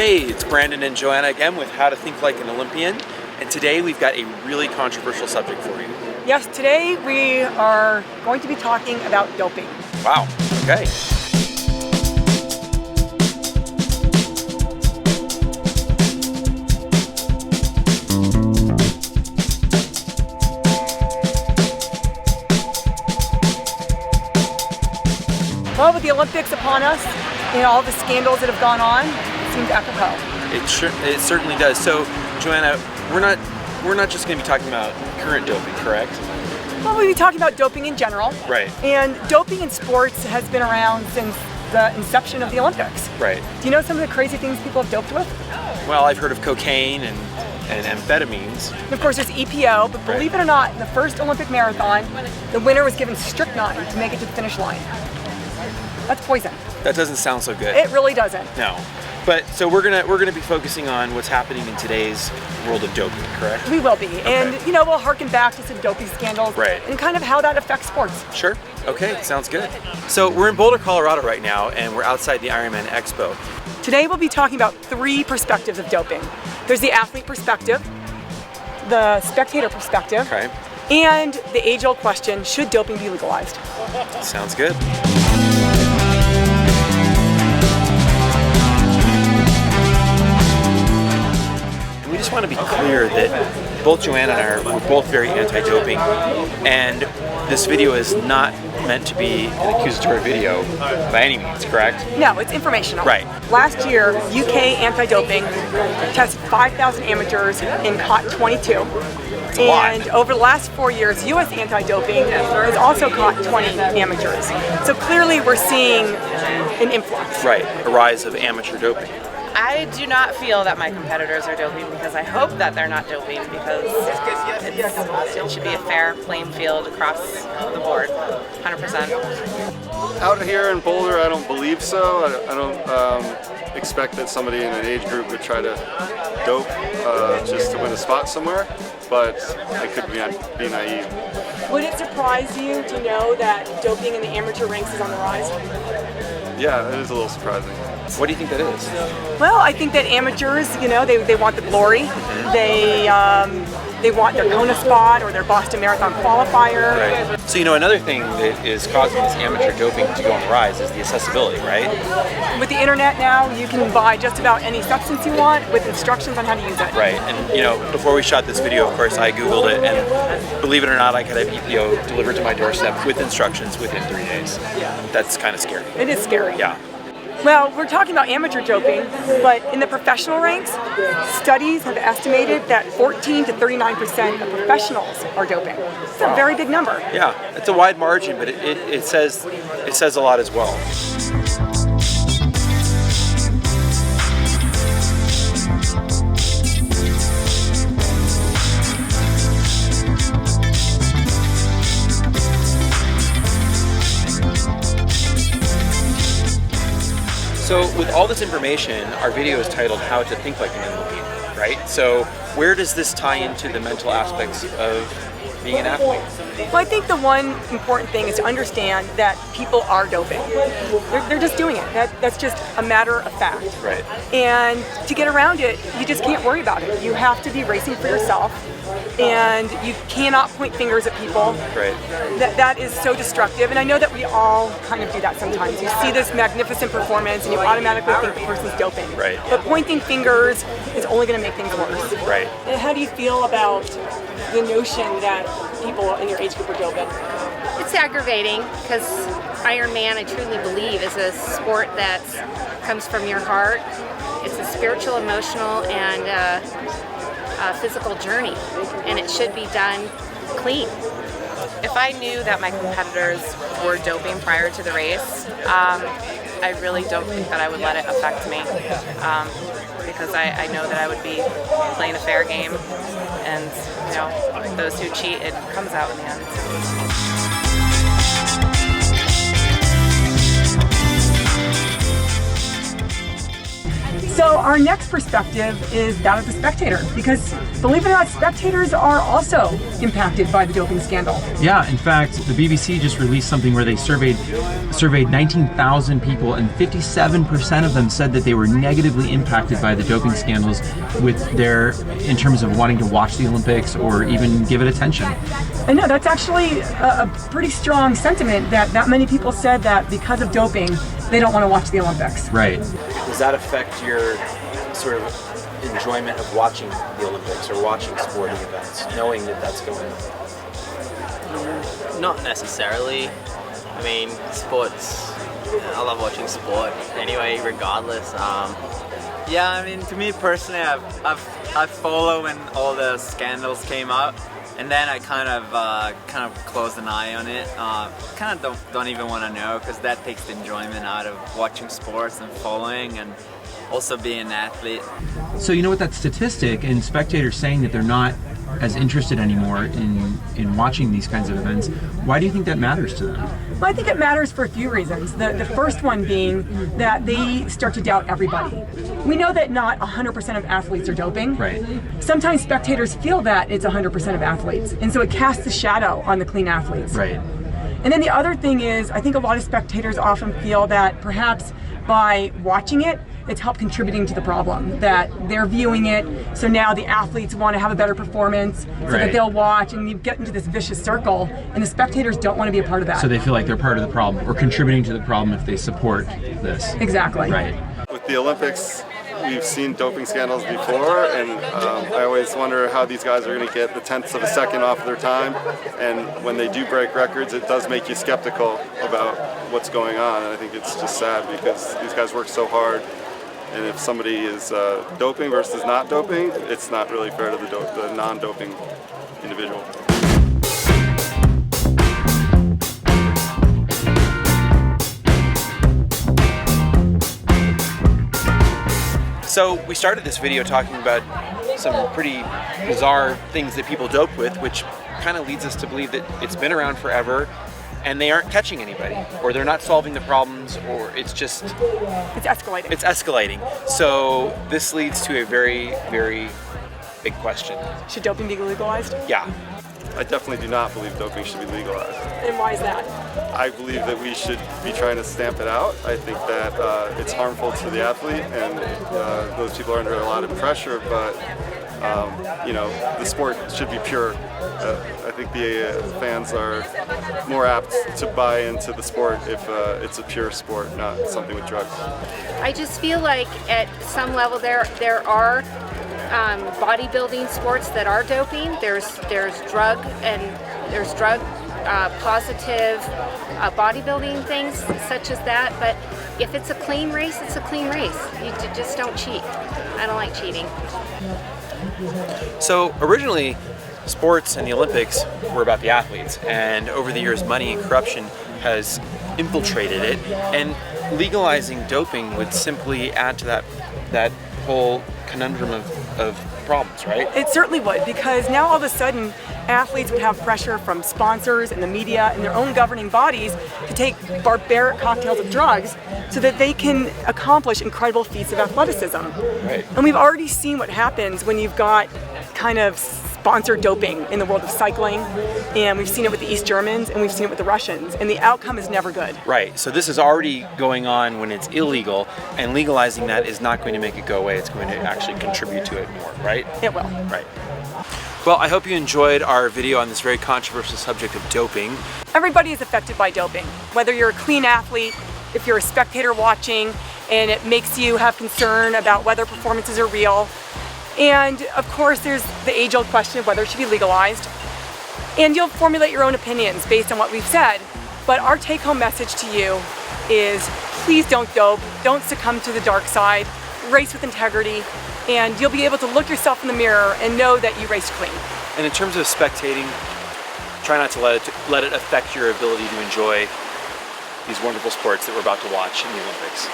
Hey, it's Brandon and Joanna again with How to Think Like an Olympian, and today we've got a really controversial subject for you. Yes, today we are going to be talking about doping. Wow, okay. Well, with the Olympics upon us and all the scandals that have gone on, it seems apropos. It certainly does. So, Joanna, we're not just going to be talking about current doping, correct? Well, we'll be talking about doping in general. Right. And doping in sports has been around since the inception of the Olympics. Right. Do you know some of the crazy things people have doped with? Well, I've heard of cocaine and amphetamines. And of course, there's EPO, but believe it or not, in the first Olympic marathon, the winner was given strychnine to make it to the finish line. That's poison. That doesn't sound so good. It really doesn't. No. But so we're gonna be focusing on what's happening in today's world of doping, correct? We will be. Okay. And we'll harken back to some doping scandals Right. and kind of how that affects sports. Sure. Okay, sounds good. So we're in Boulder, Colorado right now, and we're outside the Ironman Expo. Today we'll be talking about three perspectives of doping. There's the athlete perspective, the spectator perspective, Okay. and the age-old question, should doping be legalized? Sounds good. We just want to be clear that both Joanna and I are both very anti-doping, and this video is not meant to be an accusatory video by any means, correct? No, it's informational. Right. Last year, UK Antidoping tested 5,000 amateurs and caught 22. And over the last 4 years, US Antidoping has also caught 20 amateurs. So clearly we're seeing an influx. Right, a rise of amateur doping. I do not feel that my competitors are doping because I hope that they're not doping because it should be a fair playing field across the board, 100%. Out here in Boulder, I don't believe so. I don't expect that somebody in an age group would try to dope just to win a spot somewhere, but I could be naive. Would it surprise you to know that doping in the amateur ranks is on the rise? Yeah, it is a little surprising. What do you think that is? Well, I think that amateurs, they want the glory. They want their Kona spot or their Boston Marathon qualifier. Right. So another thing that is causing this amateur doping to go on the rise is the accessibility, right? With the internet now, you can buy just about any substance you want with instructions on how to use it. Right, and before we shot this video, of course, I Googled it, and believe it or not, I could have EPO delivered to my doorstep with instructions within 3 days. Yeah. That's kind of scary. It is scary. Yeah. Well, we're talking about amateur doping, but in the professional ranks, studies have estimated that 14 to 39% of professionals are doping. It's a very big number. Yeah, it's a wide margin, but it says a lot as well. So with all this information, our video is titled How to Think Like an Olympian, right? So where does this tie into the mental aspects of being an athlete? Well, I think the one important thing is to understand that people are doping. They're just doing it. That's just a matter of fact. Right. And to get around it, you just can't worry about it. You have to be racing for yourself, and you cannot point fingers at people. Right. That is so destructive, and I know that we all kind of do that sometimes. You see this magnificent performance, and you automatically think the person's doping. Right. But pointing fingers is only going to make things worse. Right. And how do you feel about the notion that people in your age group are doping? It's aggravating because Ironman, I truly believe, is a sport that comes from your heart. It's a spiritual, emotional, and physical journey, and it should be done clean. If I knew that my competitors were doping prior to the race, I really don't think that I would let it affect me because I know that I would be playing a fair game, and those who cheat, it comes out in the end. So our next perspective is that of the spectator, because believe it or not, spectators are also impacted by the doping scandal. Yeah, in fact, the BBC just released something where they surveyed 19,000 people, and 57% of them said that they were negatively impacted by the doping scandals in terms of wanting to watch the Olympics or even give it attention. I know, that's actually a pretty strong sentiment that many people said that because of doping, they don't want to watch the Olympics. Right. Does that affect your sort of enjoyment of watching the Olympics or watching sporting events, knowing that that's going on? Not necessarily. I mean, sports, I love watching sport anyway, regardless. Yeah, I mean, to me personally, I follow when all the scandals came out, and then I kind of closed an eye on it. Kind of don't even want to know, because that takes the enjoyment out of watching sports and following, and also being an athlete. So you know what, that statistic and spectators saying that they're not as interested anymore in watching these kinds of events, why do you think that matters to them? Well, I think it matters for a few reasons. The first one being that they start to doubt everybody. We know that not 100% of athletes are doping. Right. Sometimes spectators feel that it's 100% of athletes, and so it casts a shadow on the clean athletes. Right. And then the other thing is, I think a lot of spectators often feel that perhaps by watching it, it's helped contributing to the problem, that they're viewing it, so now the athletes want to have a better performance, so that they'll watch, and you get into this vicious circle, and the spectators don't want to be a part of that. So they feel like they're part of the problem, or contributing to the problem if they support this. Exactly. Right. With the Olympics, we've seen doping scandals before, and I always wonder how these guys are going to get the tenths of a second off of their time, and when they do break records, it does make you skeptical about what's going on, and I think it's just sad because these guys work so hard, and if somebody is doping versus not doping, it's not really fair to the non-doping individual. So we started this video talking about some pretty bizarre things that people dope with, which kind of leads us to believe that it's been around forever and they aren't catching anybody, or they're not solving the problems, or it's just... It's escalating. It's escalating. So this leads to a very, very big question. Should doping be legalized? Yeah. I definitely do not believe doping should be legalized. And why is that? I believe that we should be trying to stamp it out. I think that it's harmful to the athlete, and those people are under a lot of pressure, but you know, the sport should be pure. I think the fans are more apt to buy into the sport if it's a pure sport, not something with drugs. I just feel like at some level there are bodybuilding sports that are doping. There's drug positive bodybuilding things such as that. But if it's a clean race, it's a clean race. You just don't cheat. I don't like cheating. So originally, sports and the Olympics were about the athletes, and over the years money and corruption has infiltrated it, and legalizing doping would simply add to that whole conundrum of problems, right? It certainly would, because now all of a sudden athletes would have pressure from sponsors and the media and their own governing bodies to take barbaric cocktails of drugs so that they can accomplish incredible feats of athleticism. Right. And we've already seen what happens when you've got kind of sponsored doping in the world of cycling, and we've seen it with the East Germans and we've seen it with the Russians, and the outcome is never good. Right, so this is already going on when it's illegal, and legalizing that is not going to make it go away, it's going to actually contribute to it more, right? It will. Right. Well, I hope you enjoyed our video on this very controversial subject of doping. Everybody is affected by doping, whether you're a clean athlete, if you're a spectator watching, and it makes you have concern about whether performances are real. And of course, there's the age-old question of whether it should be legalized. And you'll formulate your own opinions based on what we've said. But our take-home message to you is please don't dope, don't succumb to the dark side, race with integrity, and you'll be able to look yourself in the mirror and know that you raced clean. And in terms of spectating, try not to let it affect your ability to enjoy these wonderful sports that we're about to watch in the Olympics.